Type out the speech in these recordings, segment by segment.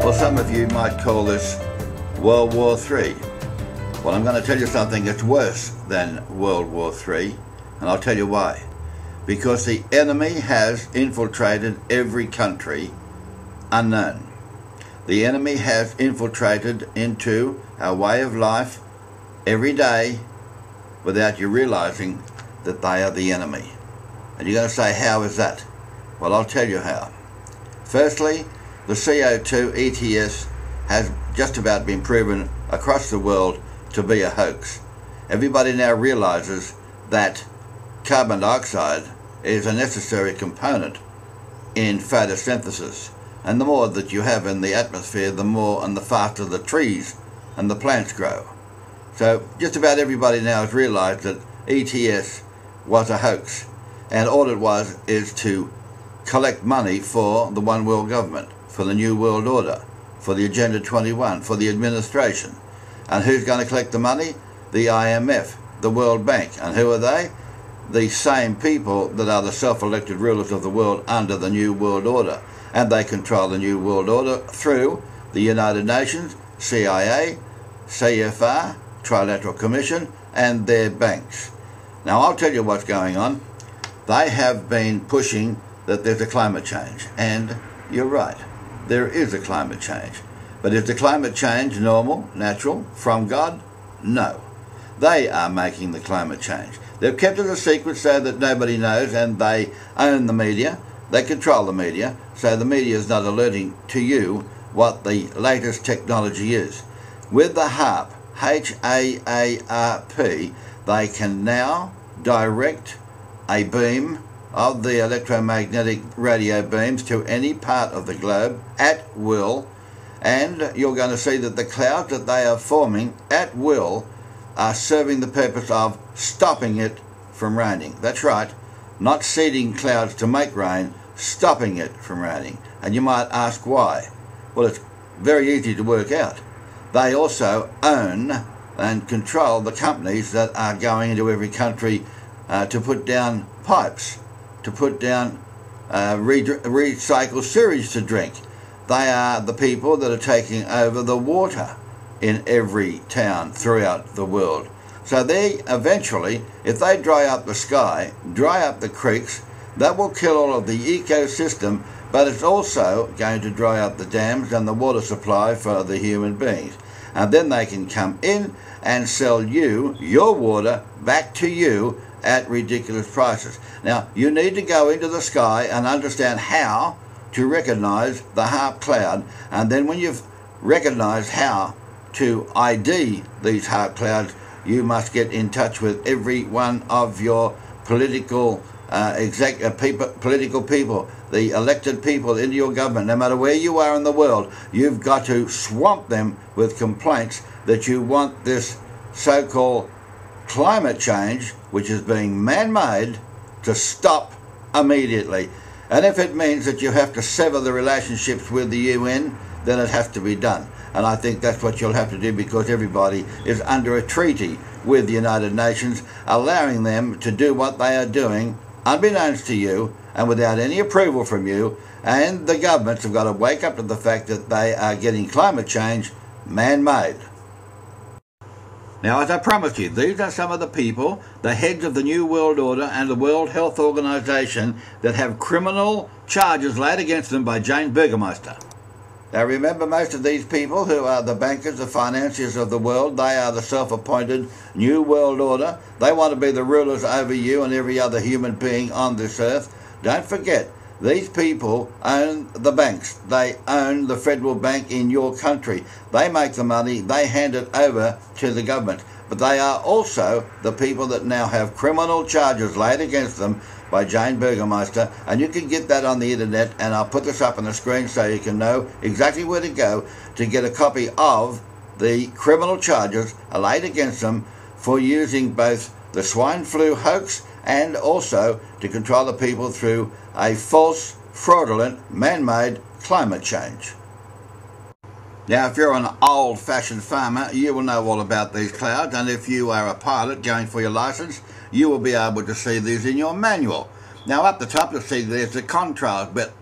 Well, some of you might call this World War III. Well, I'm going to tell you something that's worse than World War III, and I'll tell you why. Because the enemy has infiltrated every country unknown. The enemy has infiltrated into our way of life every day without you realizing that they are the enemy. And you're going to say, how is that? Well, I'll tell you how. Firstly, the CO2 ETS has just about been proven across the world to be a hoax. Everybody now realizes that carbon dioxide is a necessary component in photosynthesis. And the more that you have in the atmosphere, the more and the faster the trees and the plants grow. So just about everybody now has realized that ETS was a hoax. And all it was is to collect money for the One World Government, for the New World Order, for the Agenda 21, for the administration. And who's going to collect the money? The IMF, the World Bank. And who are they? The same people that are the self-elected rulers of the world under the New World Order. And they control the New World Order through the United Nations, CIA, CFR, Trilateral Commission, and their banks. Now, I'll tell you what's going on. They have been pushing that there's a climate change. And you're right, there is a climate change. But is the climate change normal, natural, from God? No. They are making the climate change. They've kept it a secret so that nobody knows, and they own the media. They control the media, so the media is not alerting to you what the latest technology is. With the HAARP, H-A-A-R-P, they can now direct a beam of the electromagnetic radio beams to any part of the globe at will, and you're going to see that the clouds that they are forming at will are serving the purpose of stopping it from raining. That's right, not seeding clouds to make rain, stopping it from raining. And you might ask why. Well, it's very easy to work out. They also own and control the companies that are going into every country to put down pipes, to put down recycled sewage to drink. They are the people that are taking over the water in every town throughout the world. So they eventually, if they dry up the sky, dry up the creeks, that will kill all of the ecosystem, but it's also going to dry up the dams and the water supply for the human beings. And then they can come in and sell you, your water, back to you at ridiculous prices. Now, you need to go into the sky and understand how to recognize the HAARP cloud, and then when you've recognized how to ID these HAARP clouds, you must get in touch with every one of your political people, the elected people into your government. No matter where you are in the world, you've got to swamp them with complaints that you want this so-called climate change, which is being man-made, to stop immediately. And if it means that you have to sever the relationships with the UN, then it has to be done. And I think that's what you'll have to do, because everybody is under a treaty with the United Nations, allowing them to do what they are doing, unbeknownst to you and without any approval from you. And the governments have got to wake up to the fact that they are getting climate change man-made. Now, as I promised you, these are some of the people, the heads of the New World Order and the World Health Organization, that have criminal charges laid against them by Jane Burgermeister. Now, remember, most of these people who are the bankers, the financiers of the world, they are the self-appointed New World Order. They want to be the rulers over you and every other human being on this earth. Don't forget, these people own the banks. They own the federal bank in your country. They make the money. They hand it over to the government. But they are also the people that now have criminal charges laid against them by Jane Burgermeister. And you can get that on the internet, and I'll put this up on the screen so you can know exactly where to go to get a copy of the criminal charges laid against them for using both the swine flu hoax and also to control the people through a false, fraudulent, man-made climate change. Now, if you're an old-fashioned farmer, you will know all about these clouds, and if you are a pilot going for your license, you will be able to see these in your manual. Now, up the top, you'll see there's the contrails, but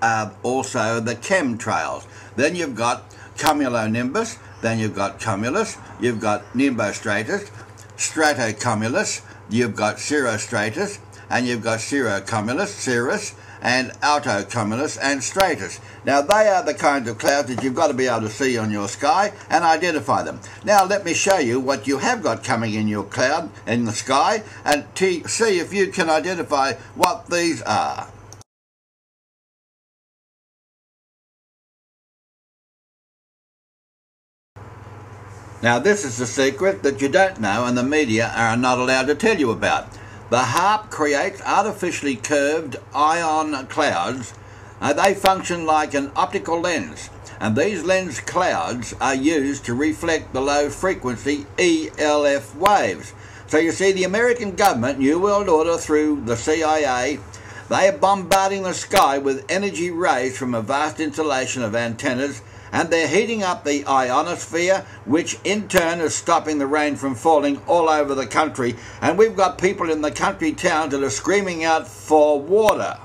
also the chemtrails. Then you've got cumulonimbus, then you've got cumulus, you've got nimbostratus, stratocumulus, you've got cirrostratus, and you've got cirrocumulus, cirrus, and altocumulus and stratus. Now they are the kinds of clouds that you've got to be able to see on your sky and identify them. Now let me show you what you have got coming in your cloud in the sky and see if you can identify what these are. Now this is the secret that you don't know and the media are not allowed to tell you about. The HAARP creates artificially curved ion clouds. They function like an optical lens, and these lens clouds are used to reflect the low frequency ELF waves. So you see, the American government, New World Order through the CIA, they are bombarding the sky with energy rays from a vast installation of antennas, and they're heating up the ionosphere, which in turn is stopping the rain from falling all over the country. And we've got people in the country towns that are screaming out for water.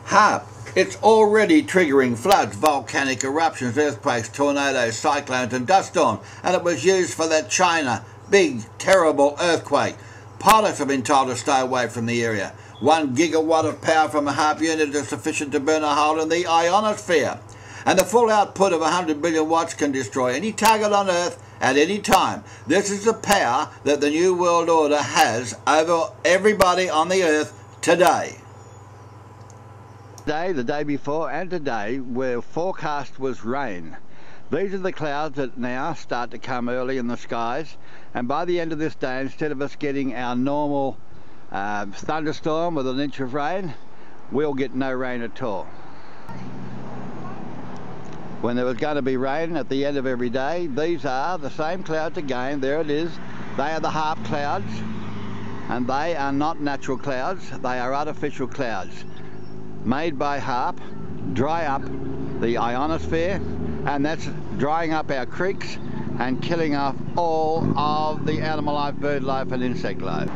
HAARP, it's already triggering floods, volcanic eruptions, earthquakes, tornadoes, cyclones and dust storms. And it was used for that China big, terrible earthquake. Pilots have been told to stay away from the area. 1 gigawatt of power from a HAARP unit is sufficient to burn a hole in the ionosphere. And the full output of 100 billion watts can destroy any target on Earth at any time. This is the power that the New World Order has over everybody on the Earth today. The day before and today, where forecast was rain. These are the clouds that now start to come early in the skies, and by the end of this day, instead of us getting our normal thunderstorm with an inch of rain, we'll get no rain at all. When there was going to be rain at the end of every day, these are the same clouds again. There it is. They are the HAARP clouds, and they are not natural clouds. They are artificial clouds made by HAARP, dry up the ionosphere, and that's drying up our creeks and killing off all of the animal life, bird life and insect life.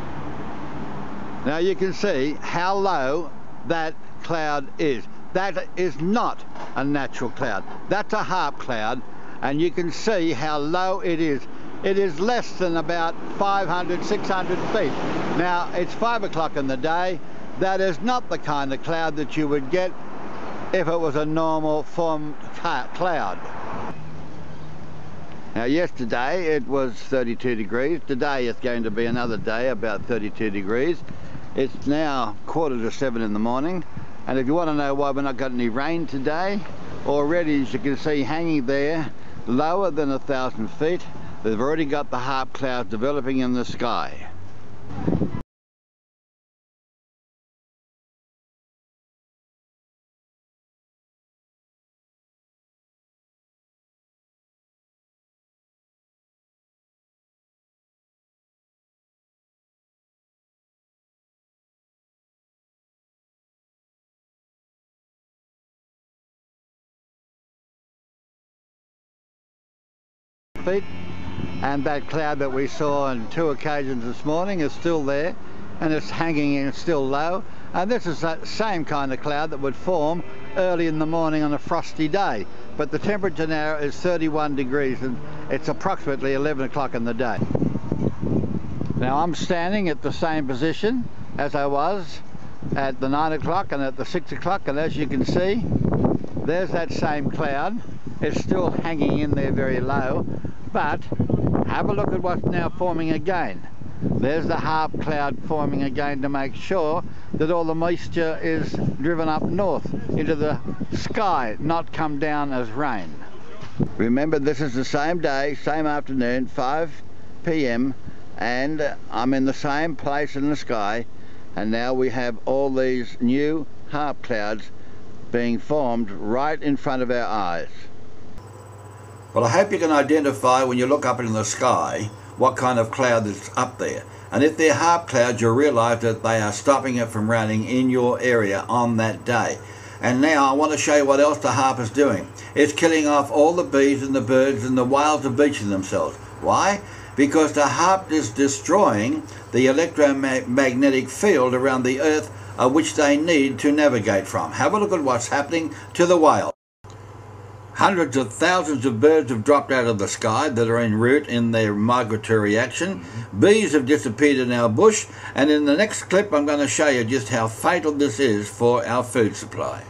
Now you can see how low that cloud is. That is not a natural cloud. That's a HAARP cloud, and you can see how low it is. It is less than about 500, 600 feet. Now it's 5 o'clock in the day. That is not the kind of cloud that you would get if it was a normal form cloud. Now yesterday it was 32 degrees. Today it's going to be another day about 32 degrees. It's now 6:45 in the morning, and if you want to know why we're not got any rain today, already as you can see hanging there lower than 1,000 feet, we've already got the HAARP clouds developing in the sky. Feet, and that cloud that we saw on 2 occasions this morning is still there, and it's hanging in still low, and this is that same kind of cloud that would form early in the morning on a frosty day, but the temperature now is 31 degrees and it's approximately 11 o'clock in the day. Now I'm standing at the same position as I was at the 9 o'clock and at the 6 o'clock, and as you can see, there's that same cloud. It's still hanging in there very low, but have a look at what's now forming again. There's the HAARP cloud forming again to make sure that all the moisture is driven up north into the sky, not come down as rain. Remember, this is the same day, same afternoon, 5 p.m, and I'm in the same place in the sky, and now we have all these new HAARP clouds being formed right in front of our eyes. Well, I hope you can identify when you look up in the sky what kind of cloud is up there. And if they're HAARP clouds, you'll realise that they are stopping it from raining in your area on that day. And now I want to show you what else the HAARP is doing. It's killing off all the bees and the birds, and the whales are beaching themselves. Why? Because the HAARP is destroying the electromagnetic field around the Earth which they need to navigate from. Have a look at what's happening to the whale. Hundreds of thousands of birds have dropped out of the sky that are en route in their migratory action. Bees have disappeared in our bush, and in the next clip I'm going to show you just how fatal this is for our food supply.